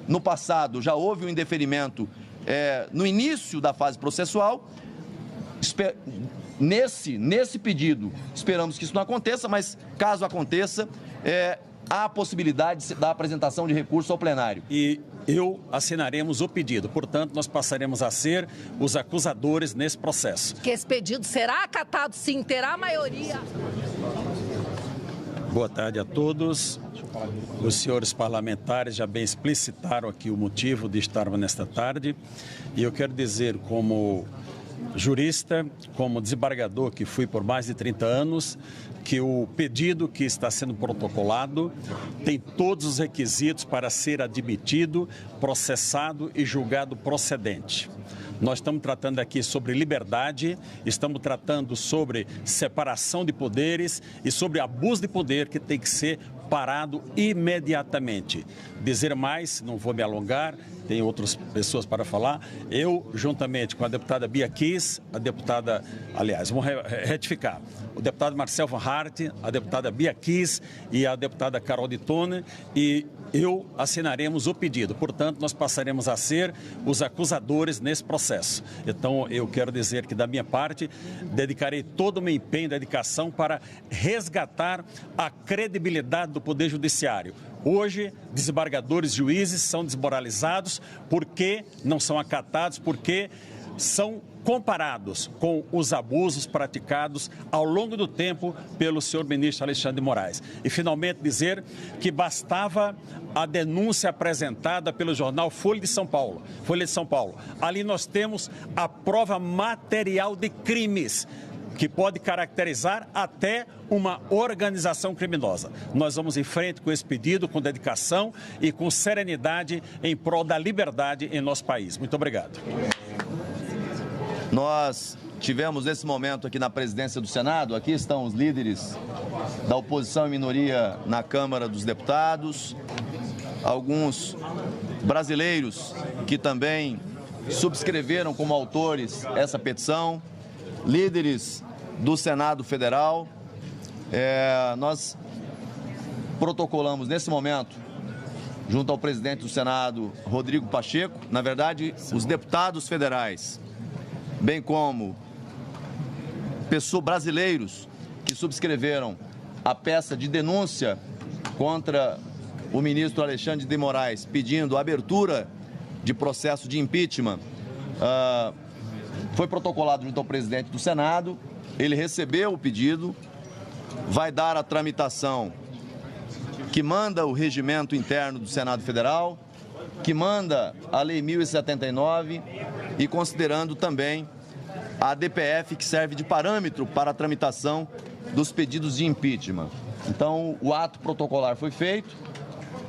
no passado já houve um indeferimento no início da fase processual. Nesse pedido, esperamos que isso não aconteça, mas caso aconteça, há a possibilidade da apresentação de recurso ao plenário. E assinaremos o pedido, portanto, nós passaremos a ser os acusadores nesse processo. Que esse pedido será acatado, sim, terá maioria. Boa tarde a todos. Os senhores parlamentares já bem explicitaram aqui o motivo de estarmos nesta tarde. E eu quero dizer, como jurista, como desembargador que fui por mais de 30 anos, que o pedido que está sendo protocolado tem todos os requisitos para ser admitido, processado e julgado procedente. Nós estamos tratando aqui sobre liberdade, estamos tratando sobre separação de poderes e sobre abuso de poder que tem que ser parado imediatamente. Dizer mais, não vou me alongar, tem outras pessoas para falar. Eu, juntamente com a deputada Bia Kiss, vamos retificar, o deputado Marcel Van Hart, a deputada Bia Kiss e a deputada Carol de Tone, e eu assinaremos o pedido. Portanto, nós passaremos a ser os acusadores nesse processo. Então, eu quero dizer que, da minha parte, dedicarei todo o meu empenho e dedicação para resgatar a credibilidade do Poder Judiciário. Hoje, desembargadores e juízes são desmoralizados porque não são acatados, porque são comparados com os abusos praticados ao longo do tempo pelo senhor ministro Alexandre de Moraes. E, finalmente, dizer que bastava a denúncia apresentada pelo jornal Folha de São Paulo. Ali nós temos a prova material de crimes, que pode caracterizar até uma organização criminosa. Nós vamos em frente com esse pedido, com dedicação e com serenidade em prol da liberdade em nosso país. Muito obrigado. Nós tivemos nesse momento aqui na presidência do Senado, aqui estão os líderes da oposição e minoria na Câmara dos Deputados, alguns brasileiros que também subscreveram como autores essa petição, líderes do Senado Federal. Nós protocolamos nesse momento, junto ao presidente do Senado, Rodrigo Pacheco, na verdade, os deputados federais, bem como brasileiros que subscreveram a peça de denúncia contra o ministro Alexandre de Moraes, pedindo a abertura de processo de impeachment. Foi protocolado junto ao presidente do Senado, ele recebeu o pedido, vai dar a tramitação que manda o regimento interno do Senado Federal, que manda a Lei 1079 e considerando também a DPF, que serve de parâmetro para a tramitação dos pedidos de impeachment. Então, o ato protocolar foi feito,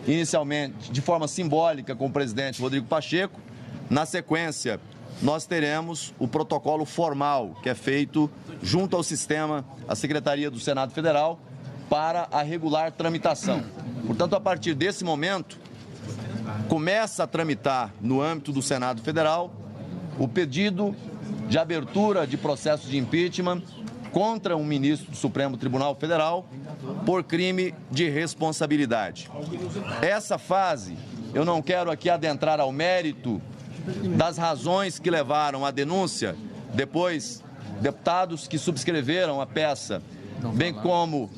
inicialmente de forma simbólica com o presidente Rodrigo Pacheco. Na sequência, nós teremos o protocolo formal, que é feito junto ao sistema, a Secretaria do Senado Federal, para a regular tramitação. Portanto, a partir desse momento, começa a tramitar no âmbito do Senado Federal o pedido de abertura de processo de impeachment contra um ministro do Supremo Tribunal Federal por crime de responsabilidade. Essa fase, eu não quero aqui adentrar ao mérito das razões que levaram à denúncia, depois deputados que subscreveram a peça, bem como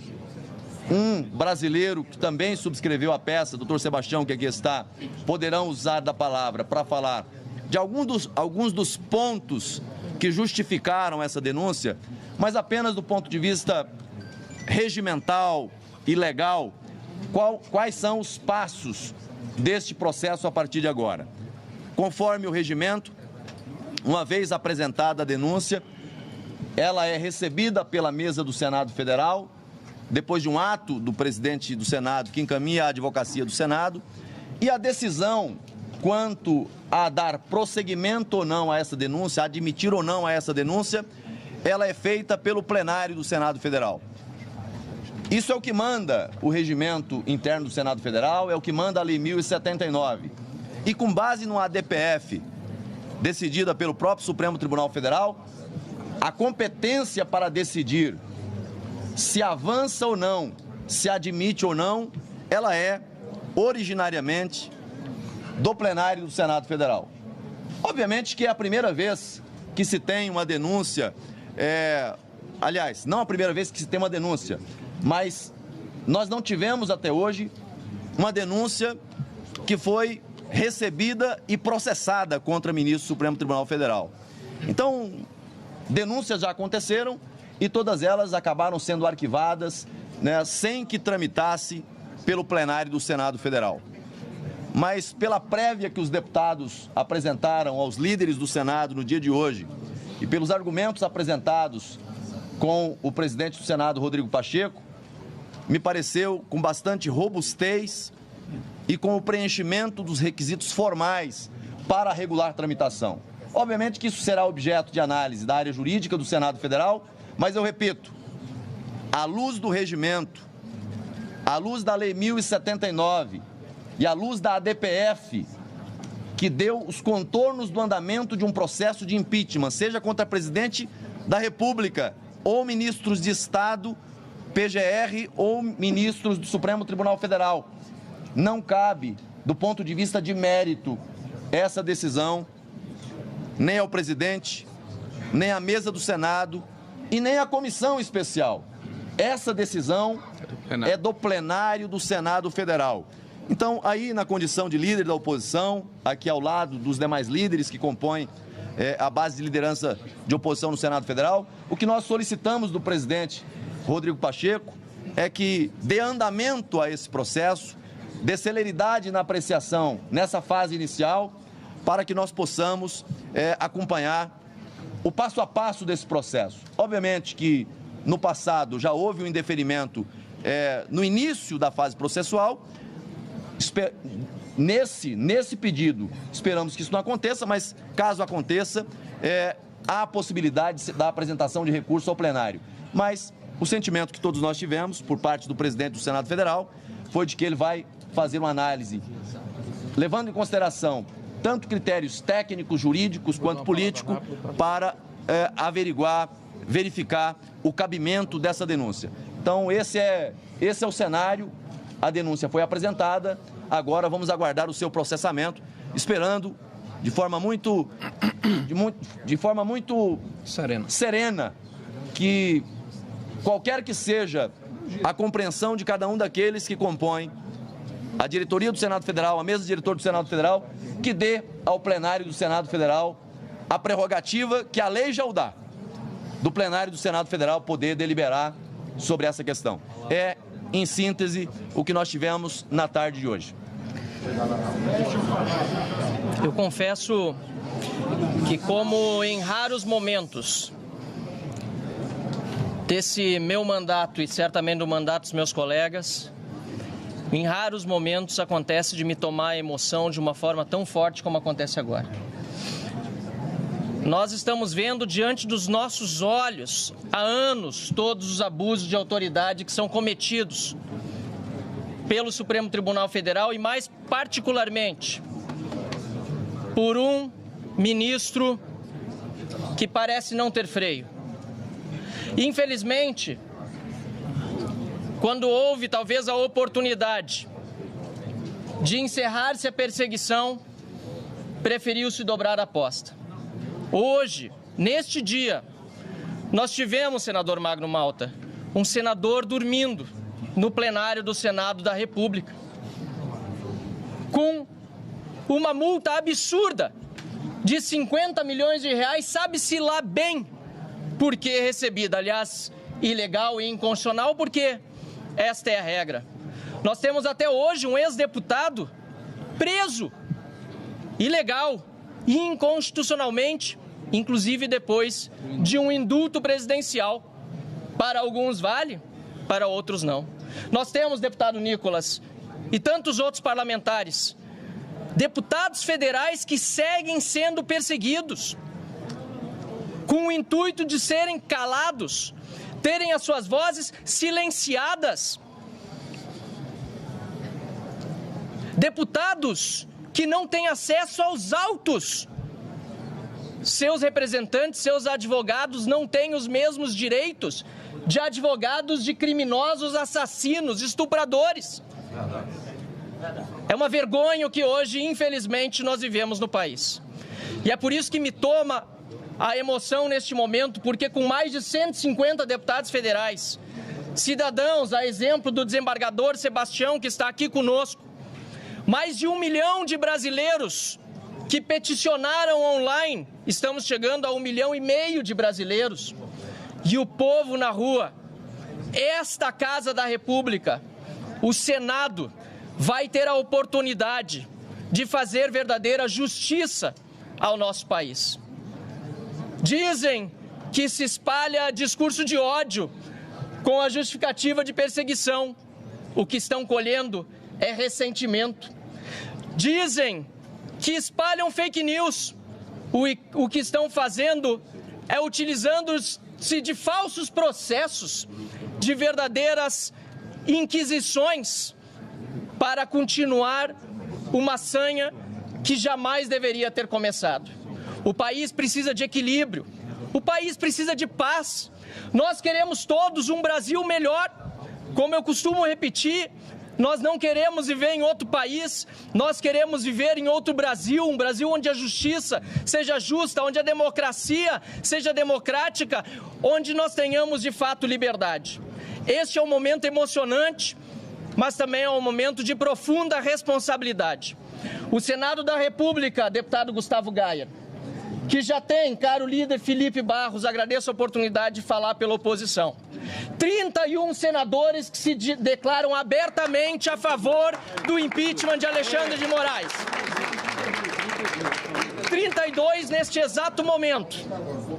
um brasileiro que também subscreveu a peça, doutor Sebastião, que aqui está, poderão usar da palavra para falar de alguns dos pontos que justificaram essa denúncia, mas apenas do ponto de vista regimental e legal, quais são os passos deste processo a partir de agora. Conforme o regimento, uma vez apresentada a denúncia, ela é recebida pela mesa do Senado Federal, depois de um ato do presidente do Senado que encaminha a advocacia do Senado, e a decisão quanto a dar prosseguimento ou não a essa denúncia, a admitir ou não a essa denúncia, ela é feita pelo plenário do Senado Federal. Isso é o que manda o regimento interno do Senado Federal, é o que manda a Lei 1079. E com base no ADPF, decidida pelo próprio Supremo Tribunal Federal, a competência para decidir se avança ou não, se admite ou não, ela é originariamente do plenário do Senado Federal. Obviamente que é a primeira vez que se tem uma denúncia, aliás, não a primeira vez que se tem uma denúncia, mas nós não tivemos até hoje uma denúncia que foi recebida e processada contra ministro do Supremo Tribunal Federal. Então, denúncias já aconteceram e todas elas acabaram sendo arquivadas, né, sem que tramitasse pelo plenário do Senado Federal. Mas pela prévia que os deputados apresentaram aos líderes do Senado no dia de hoje e pelos argumentos apresentados com o presidente do Senado, Rodrigo Pacheco, me pareceu com bastante robustez e com o preenchimento dos requisitos formais para a regular tramitação. Obviamente que isso será objeto de análise da área jurídica do Senado Federal, mas eu repito, à luz do regimento, à luz da Lei 1079 e à luz da ADPF, que deu os contornos do andamento de um processo de impeachment, seja contra presidente da República ou ministros de Estado, PGR ou ministros do Supremo Tribunal Federal, não cabe, do ponto de vista de mérito, essa decisão nem ao presidente, nem à mesa do Senado e nem à comissão especial. Essa decisão é do plenário do Senado Federal. Então, aí na condição de líder da oposição, aqui ao lado dos demais líderes que compõem a base de liderança de oposição no Senado Federal, o que nós solicitamos do presidente Rodrigo Pacheco é que dê andamento a esse processo, dê celeridade na apreciação nessa fase inicial, para que nós possamos acompanhar o passo a passo desse processo. Obviamente que no passado já houve um indeferimento no início da fase processual. Nesse pedido, esperamos que isso não aconteça, mas caso aconteça, há a possibilidade da apresentação de recurso ao plenário. Mas o sentimento que todos nós tivemos, por parte do presidente do Senado Federal, foi de que ele vai fazer uma análise, levando em consideração tanto critérios técnicos, jurídicos, quanto políticos, para verificar o cabimento dessa denúncia. Então, esse é o cenário. A denúncia foi apresentada, agora vamos aguardar o seu processamento, esperando de forma muito serena que qualquer que seja a compreensão de cada um daqueles que compõem a diretoria do Senado Federal, a mesa diretora do Senado Federal, que dê ao plenário do Senado Federal a prerrogativa que a lei já o dá, do plenário do Senado Federal poder deliberar sobre essa questão. Em síntese, o que nós tivemos na tarde de hoje. Eu confesso que, como em raros momentos desse meu mandato e certamente do mandato dos meus colegas, em raros momentos acontece de me tomar a emoção de uma forma tão forte como acontece agora. Nós estamos vendo diante dos nossos olhos, há anos, todos os abusos de autoridade que são cometidos pelo Supremo Tribunal Federal e, mais particularmente, por um ministro que parece não ter freio. Infelizmente, quando houve talvez a oportunidade de encerrar-se a perseguição, preferiu-se dobrar a aposta. Hoje, neste dia, nós tivemos, senador Magno Malta, um senador dormindo no plenário do Senado da República, com uma multa absurda de 50 milhões de reais, sabe-se lá bem por que recebida. Aliás, ilegal e inconstitucional, porque esta é a regra. Nós temos até hoje um ex-deputado preso, ilegal e inconstitucionalmente, inclusive depois de um indulto presidencial. Para alguns vale, para outros não. Nós temos, deputado Nicolas, e tantos outros parlamentares, deputados federais que seguem sendo perseguidos, com o intuito de serem calados, terem as suas vozes silenciadas. Deputados que não têm acesso aos autos. Seus representantes, seus advogados não têm os mesmos direitos de advogados de criminosos, assassinos, estupradores. É uma vergonha o que hoje, infelizmente, nós vivemos no país. E é por isso que me toma a emoção neste momento, porque com mais de 150 deputados federais, cidadãos, a exemplo do desembargador Sebastião, que está aqui conosco, mais de 1 milhão de brasileiros que peticionaram online, estamos chegando a 1,5 milhão de brasileiros, e o povo na rua. Esta Casa da República, o Senado, vai ter a oportunidade de fazer verdadeira justiça ao nosso país. Dizem que se espalha discurso de ódio com a justificativa de perseguição. O que estão colhendo é ressentimento. Dizem que espalham fake news. O que estão fazendo é utilizando-se de falsos processos, de verdadeiras inquisições, para continuar uma sanha que jamais deveria ter começado. O país precisa de equilíbrio, o país precisa de paz. Nós queremos todos um Brasil melhor. Como eu costumo repetir, nós não queremos viver em outro país, nós queremos viver em outro Brasil, um Brasil onde a justiça seja justa, onde a democracia seja democrática, onde nós tenhamos de fato liberdade. Este é um momento emocionante, mas também é um momento de profunda responsabilidade. O Senado da República, deputado Gustavo Gayer, que já tem, caro líder Felipe Barros, agradeço a oportunidade de falar pela oposição. 31 senadores que se declaram abertamente a favor do impeachment de Alexandre de Moraes. 32 neste exato momento.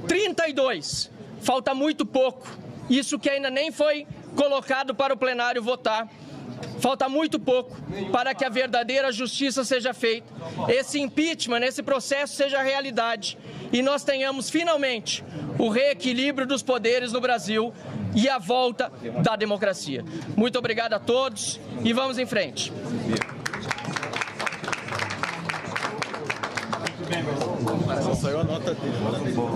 32. Falta muito pouco. Isso que ainda nem foi colocado para o plenário votar. Falta muito pouco para que a verdadeira justiça seja feita, esse impeachment, esse processo seja realidade e nós tenhamos finalmente o reequilíbrio dos poderes no Brasil e a volta da democracia. Muito obrigado a todos e vamos em frente.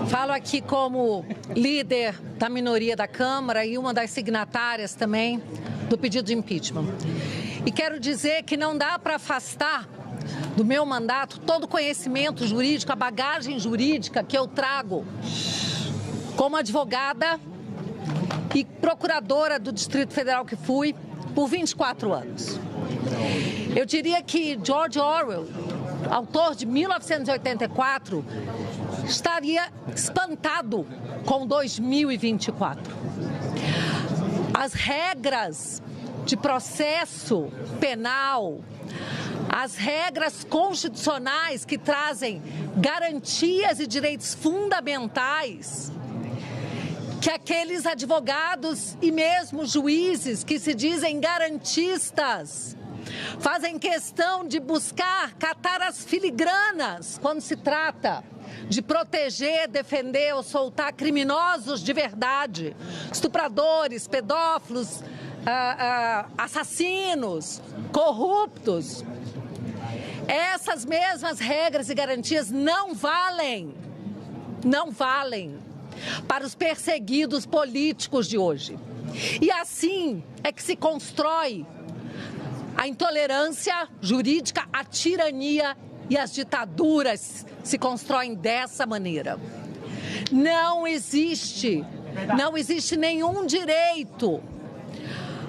Falo aqui como líder da minoria da Câmara e uma das signatárias também do pedido de impeachment. E quero dizer que não dá para afastar do meu mandato todo o conhecimento jurídico, a bagagem jurídica que eu trago como advogada e procuradora do Distrito Federal que fui por 24 anos. Eu diria que George Orwell, autor de 1984, estaria espantado com 2024. As regras de processo penal, as regras constitucionais que trazem garantias e direitos fundamentais, que aqueles advogados e mesmo juízes que se dizem garantistas fazem questão de buscar catar as filigranas quando se trata de proteger, defender ou soltar criminosos de verdade, estupradores, pedófilos, assassinos, corruptos. Essas mesmas regras e garantias não valem para os perseguidos políticos de hoje. E assim é que se constrói a intolerância jurídica, a tirania e as ditaduras se constroem dessa maneira. Não existe nenhum direito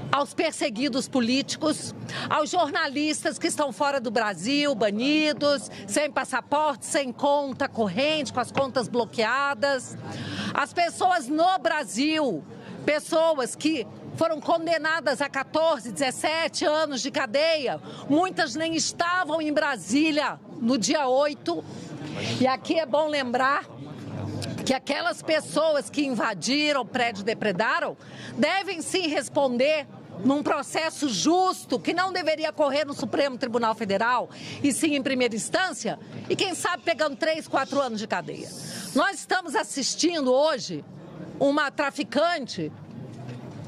aos perseguidos políticos, aos jornalistas que estão fora do Brasil, banidos, sem passaporte, sem conta corrente, com as contas bloqueadas. As pessoas no Brasil, pessoas que foram condenadas a 14, 17 anos de cadeia, muitas nem estavam em Brasília no dia 8. E aqui é bom lembrar que aquelas pessoas que invadiram o prédio e depredaram devem sim responder num processo justo que não deveria correr no Supremo Tribunal Federal e sim em primeira instância e quem sabe pegando 3, 4 anos de cadeia. Nós estamos assistindo hoje uma traficante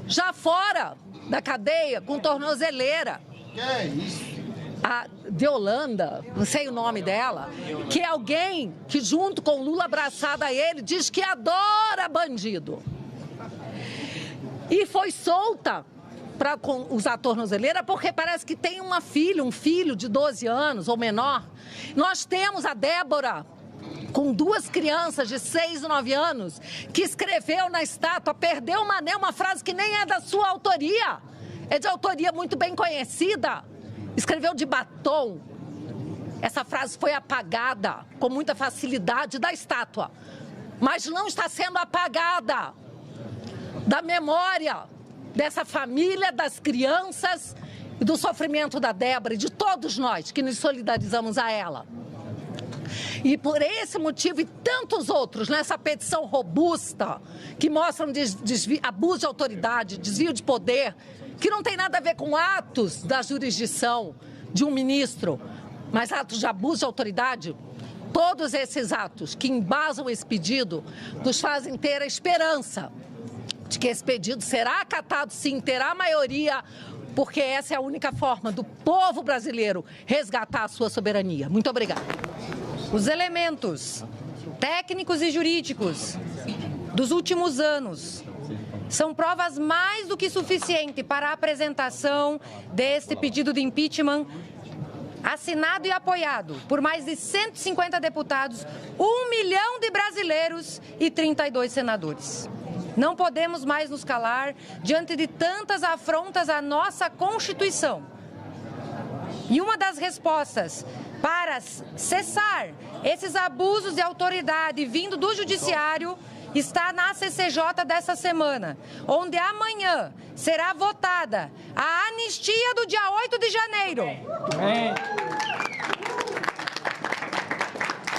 já fora da cadeia com tornozeleira. Que é isso? A Deolanda, não sei o nome dela, que é alguém que junto com o Lula abraçado a ele diz que adora bandido. E foi solta para usar tornozeleira porque parece que tem um filho de 12 anos ou menor. Nós temos a Débora, com 2 crianças de 6 e 9 anos, que escreveu na estátua, perdeu uma anel, uma frase que nem é da sua autoria, é de autoria muito bem conhecida. Escreveu de batom. Essa frase foi apagada com muita facilidade da estátua, mas não está sendo apagada da memória dessa família, das crianças e do sofrimento da Débora e de todos nós que nos solidarizamos a ela. E por esse motivo e tantos outros nessa petição robusta que mostram abuso de autoridade, desvio de poder, que não tem nada a ver com atos da jurisdição de um ministro, mas atos de abuso de autoridade, todos esses atos que embasam esse pedido nos fazem ter a esperança de que esse pedido será acatado sim, terá maioria, porque essa é a única forma do povo brasileiro resgatar a sua soberania. Muito obrigada. Os elementos técnicos e jurídicos dos últimos anos são provas mais do que suficientes para a apresentação deste pedido de impeachment assinado e apoiado por mais de 150 deputados, 1 milhão de brasileiros e 32 senadores. Não podemos mais nos calar diante de tantas afrontas à nossa Constituição. E uma das respostas para cessar esses abusos de autoridade vindo do Judiciário está na CCJ dessa semana, onde amanhã será votada a anistia do dia 8 de janeiro.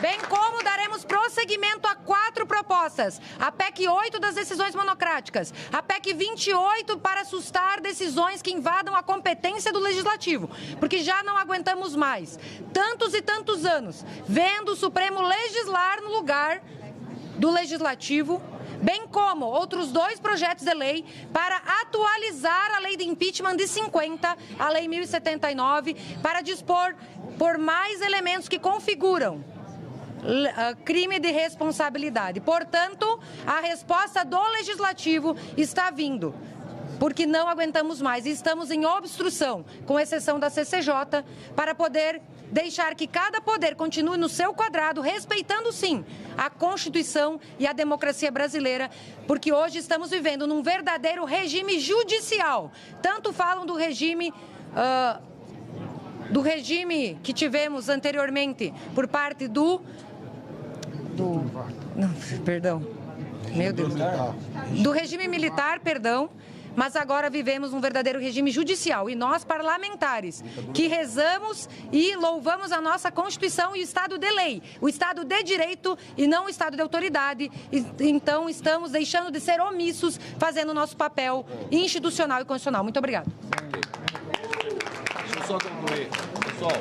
Bem como daremos prosseguimento a 4 propostas. A PEC 8 das decisões monocráticas. A PEC 28 para assustar decisões que invadam a competência do Legislativo. Porque já não aguentamos mais tantos e tantos anos vendo o Supremo legislar no lugar do Legislativo, bem como outros 2 projetos de lei para atualizar a lei de impeachment de 50, a lei 1079, para dispor por mais elementos que configuram crime de responsabilidade. Portanto, a resposta do Legislativo está vindo, porque não aguentamos mais e estamos em obstrução, com exceção da CCJ, para poder deixar que cada poder continue no seu quadrado, respeitando sim a Constituição e a democracia brasileira, porque hoje estamos vivendo num verdadeiro regime judicial. Tanto falam do regime que tivemos anteriormente por parte do regime militar, perdão, mas agora vivemos um verdadeiro regime judicial. E nós, parlamentares, que rezamos e louvamos a nossa Constituição e o Estado de lei, o Estado de direito e não o Estado de autoridade, então estamos deixando de ser omissos, fazendo o nosso papel institucional e constitucional. Muito obrigada. Deixa eu só concluir. Pessoal,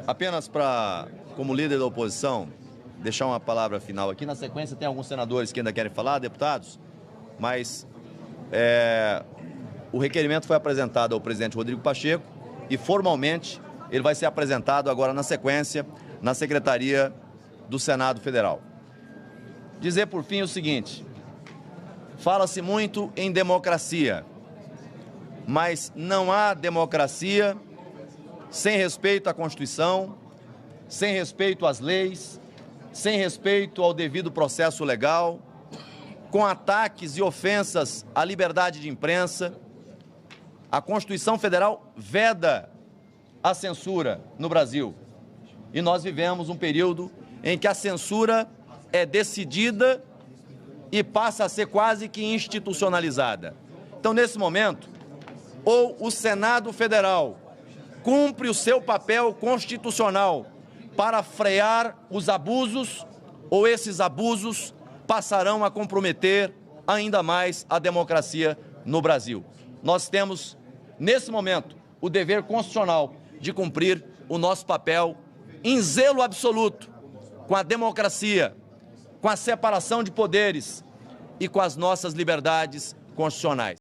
apenas para, como líder da oposição, deixar uma palavra final aqui. Na sequência, tem alguns senadores que ainda querem falar, deputados, mas o requerimento foi apresentado ao presidente Rodrigo Pacheco e, formalmente, ele vai ser apresentado agora na sequência na Secretaria do Senado Federal. Dizer, por fim, o seguinte: fala-se muito em democracia, mas não há democracia sem respeito à Constituição, sem respeito às leis, sem respeito ao devido processo legal, com ataques e ofensas à liberdade de imprensa. A Constituição Federal veda a censura no Brasil. E nós vivemos um período em que a censura é decidida e passa a ser quase que institucionalizada. Então, nesse momento, ou o Senado Federal cumpre o seu papel constitucional para frear os abusos, ou esses abusos passarão a comprometer ainda mais a democracia no Brasil. Nós temos, nesse momento, o dever constitucional de cumprir o nosso papel em zelo absoluto com a democracia, com a separação de poderes e com as nossas liberdades constitucionais.